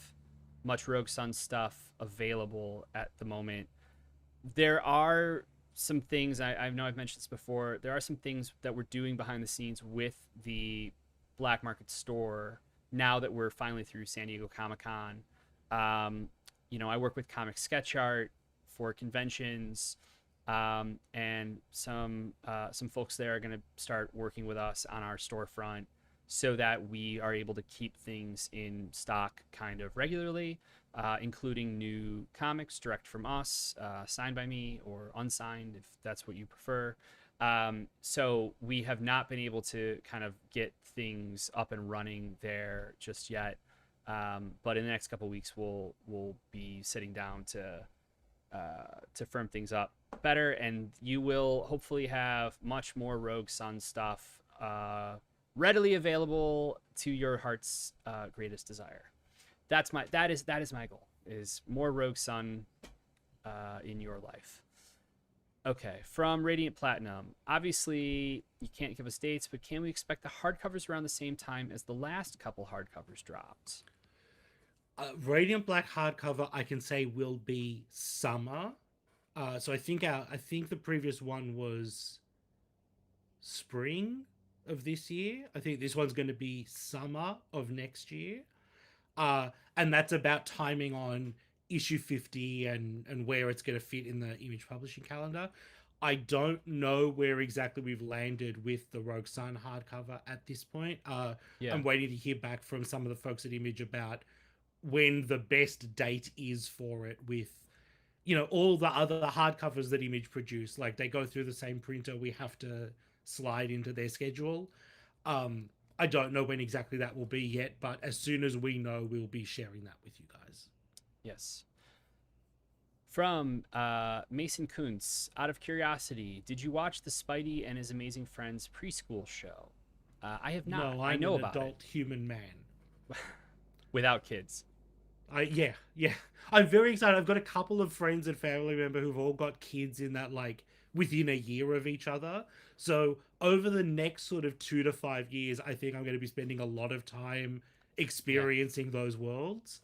much Rogue Sun stuff available at the moment. There are some things, I know I've mentioned this before, there are some things that we're doing behind the scenes with the black market store now that we're finally through San Diego Comic-Con. You know, I work with Comic Sketch Art for conventions, and some folks there are going to start working with us on our storefront so that we are able to keep things in stock kind of regularly, including new comics direct from us, signed by me or unsigned if that's what you prefer. So we have not been able to kind of get things up and running there just yet. But in the next couple of weeks, we'll be sitting down to firm things up better, and you will hopefully have much more Rogue Sun stuff readily available to your heart's greatest desire. That is my goal, is more Rogue Sun in your life. Okay, from Radiant Platinum. Obviously, you can't give us dates, but can we expect the hardcovers around the same time as the last couple hardcovers dropped? Radiant Black hardcover, I can say, will be summer. So I think the previous one was spring of this year. I think this one's going to be summer of next year. And that's about timing on issue 50 and where it's going to fit in the Image publishing calendar. I don't know where exactly we've landed with the Rogue Sun hardcover at this point. I'm waiting to hear back from some of the folks at Image about when the best date is for it, with, you know, all the other hardcovers that Image produce. Like, they go through the same printer. We have to slide into their schedule. I don't know when exactly that will be yet, but as soon as we know, we'll be sharing that with you guys. Yes. From Mason Kuntz, out of curiosity, did you watch the Spidey and His Amazing Friends preschool show? I have not. No, I know about an adult human man. Without kids. Yeah. I'm very excited. I've got a couple of friends and family members who've all got kids in that, like, within a year of each other. So over the next sort of 2 to 5 years, I think I'm going to be spending a lot of time experiencing those worlds.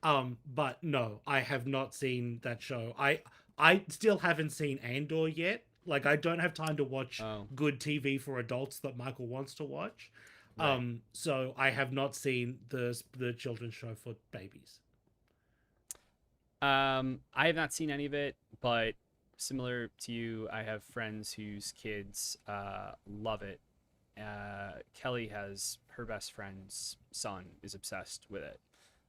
But no, I have not seen that show. I still haven't seen Andor yet. Like, I don't have time to watch good TV for adults that Michael wants to watch. Right. So I have not seen the children's show for babies. I have not seen any of it, but similar to you, I have friends whose kids love it. Kelly has her best friend's son is obsessed with it.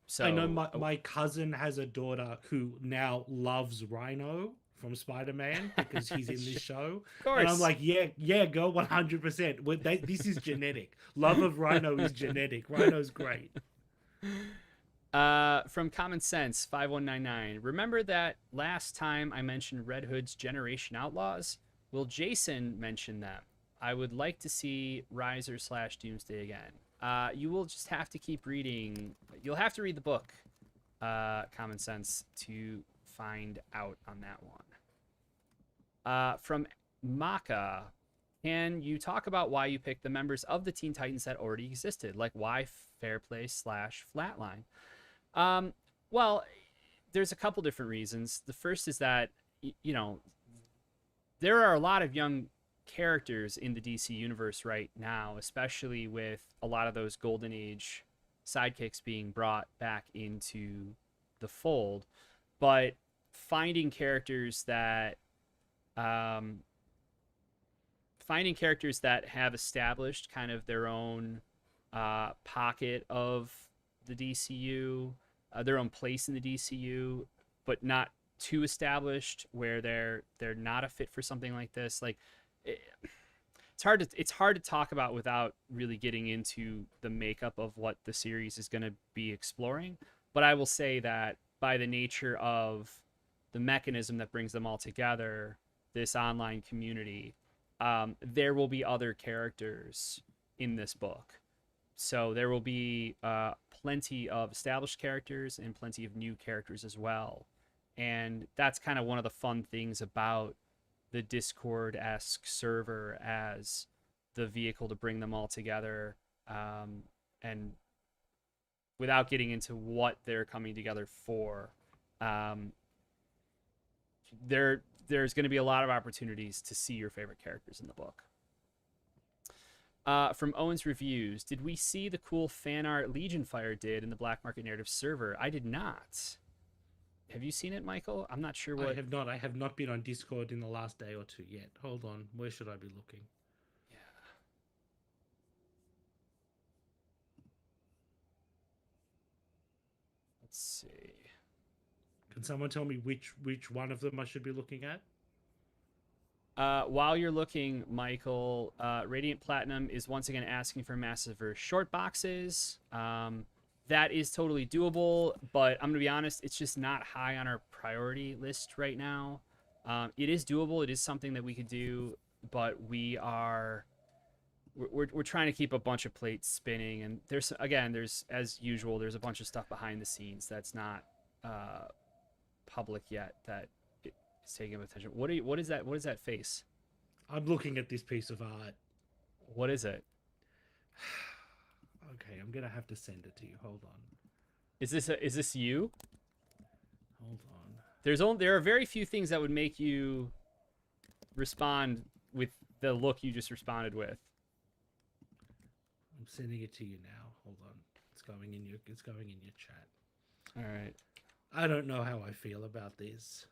So I know my cousin has a daughter who now loves Rhino from Spider-Man because he's in this show. Of course. And I'm like, yeah, go 100%. This is genetic. Love of Rhino is genetic. Rhino's great. From Common Sense 5199. Remember that last time I mentioned Red Hood's Generation Outlaws? Will Jason mention them? I would like to see Riser / Doomsday again. You will just have to keep reading. You'll have to read the book, Common Sense, to find out on that one. From Maka, can you talk about why you picked the members of the Teen Titans that already existed? Like why Fairplay / Flatline? Well, there's a couple different reasons. The first is that, you know, there are a lot of young characters in the DC universe right now, especially with a lot of those Golden Age sidekicks being brought back into the fold. But finding characters that have established kind of their own pocket of the DCU, their own place in the DCU, but not too established where they're not a fit for something like this. Like it's hard to talk about without really getting into the makeup of what the series is going to be exploring. But I will say that by the nature of the mechanism that brings them all together, this online community, there will be other characters in this book. So there will be plenty of established characters and plenty of new characters as well. And that's kind of one of the fun things about the Discord-esque server as the vehicle to bring them all together. And without getting into what they're coming together for, there's going to be a lot of opportunities to see your favorite characters in the book. From Owen's Reviews, did we see the cool fan art Legion Fire did in the Black Market Narrative server? I did not. Have you seen it, Michael? I'm not sure what... I have not been on Discord in the last day or two yet. Hold on. Where should I be looking? Yeah. Let's see. Can someone tell me which one of them I should be looking at? While you're looking, Michael, Radiant Platinum is once again asking for Massive short boxes. That is totally doable, but I'm going to be honest, it's just not high on our priority list right now. It is doable. It is something that we could do, but we're trying to keep a bunch of plates spinning. And there's, as usual, there's a bunch of stuff behind the scenes that's not public yet that is taking up attention. What is that? What is that face? I'm looking at this piece of art. What is it? Okay, I'm gonna have to send it to you. Hold on. Is this you? Hold on. There are very few things that would make you respond with the look you just responded with. I'm sending it to you now. Hold on. It's going in your chat. All right. I don't know how I feel about this.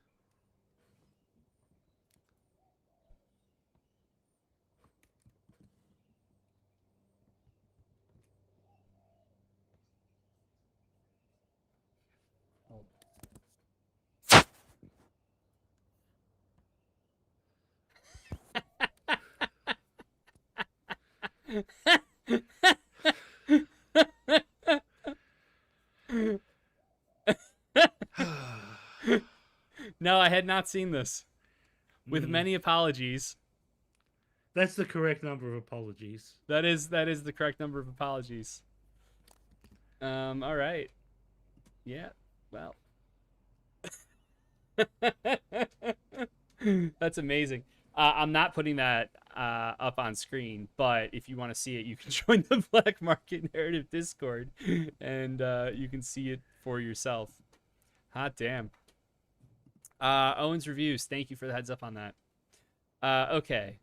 No, I had not seen this. With many apologies. That's the correct number of apologies. That is the correct number of apologies. All right. Yeah. Well. That's amazing. I'm not putting that up on screen, but if you want to see it, you can join the Black Market Narrative Discord, and you can see it for yourself. Hot damn. Owen's Reviews, thank you for the heads up on that. Okay.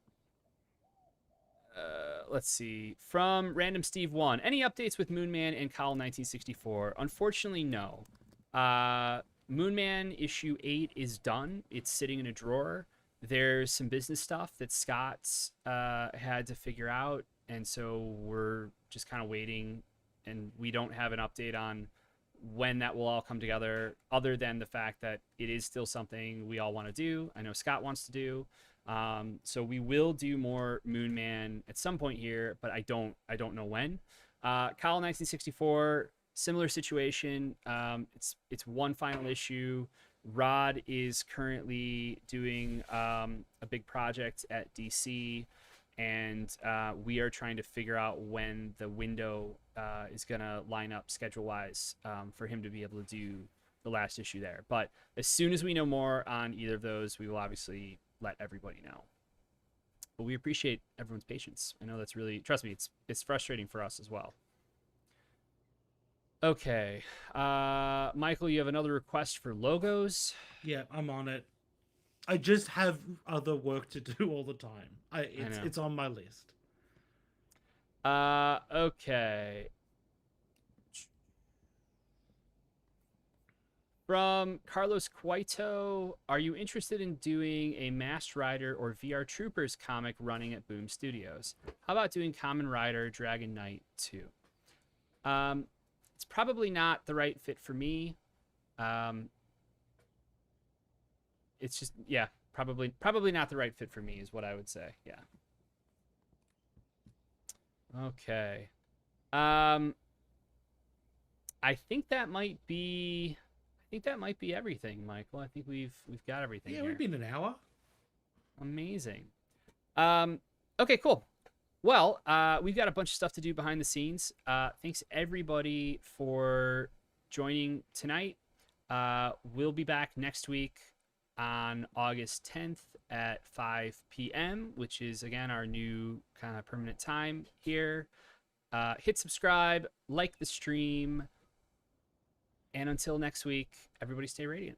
Let's see. From Random Steve 1, any updates with Moonman and Cowl 1964? Unfortunately, no. Moonman issue 8 is done. It's sitting in a drawer. There's some business stuff that Scott's had to figure out, and so we're just kind of waiting, and we don't have an update on when that will all come together, other than the fact that it is still something we all want to do. I know Scott wants to do. So we will do more Moonman at some point here, but I don't know when. Kyle 1964, similar situation. It's one final issue. Rod is currently doing a big project at DC, and we are trying to figure out when the window is going to line up schedule-wise for him to be able to do the last issue there. But as soon as we know more on either of those, we will obviously let everybody know. But we appreciate everyone's patience. I know that's really, trust me, it's frustrating for us as well. Okay, Michael, you have another request for logos. Yeah, I'm on it. I just have other work to do all the time. It's on my list. Okay. From Carlos Cueto, are you interested in doing a Masked Rider or VR Troopers comic running at Boom Studios? How about doing Kamen Rider Dragon Knight 2? It's probably not the right fit for me. It's just, yeah, probably not the right fit for me is what I would say. Yeah. Okay. I think that might be everything, Michael. I think we've got everything. Yeah, here. we've been an hour. Amazing. Okay, cool. Well, we've got a bunch of stuff to do behind the scenes. Thanks everybody for joining tonight. We'll be back next week on August 10th at 5 p.m., which is, again, our new kind of permanent time here. Hit subscribe, like the stream, and until next week, everybody stay radiant.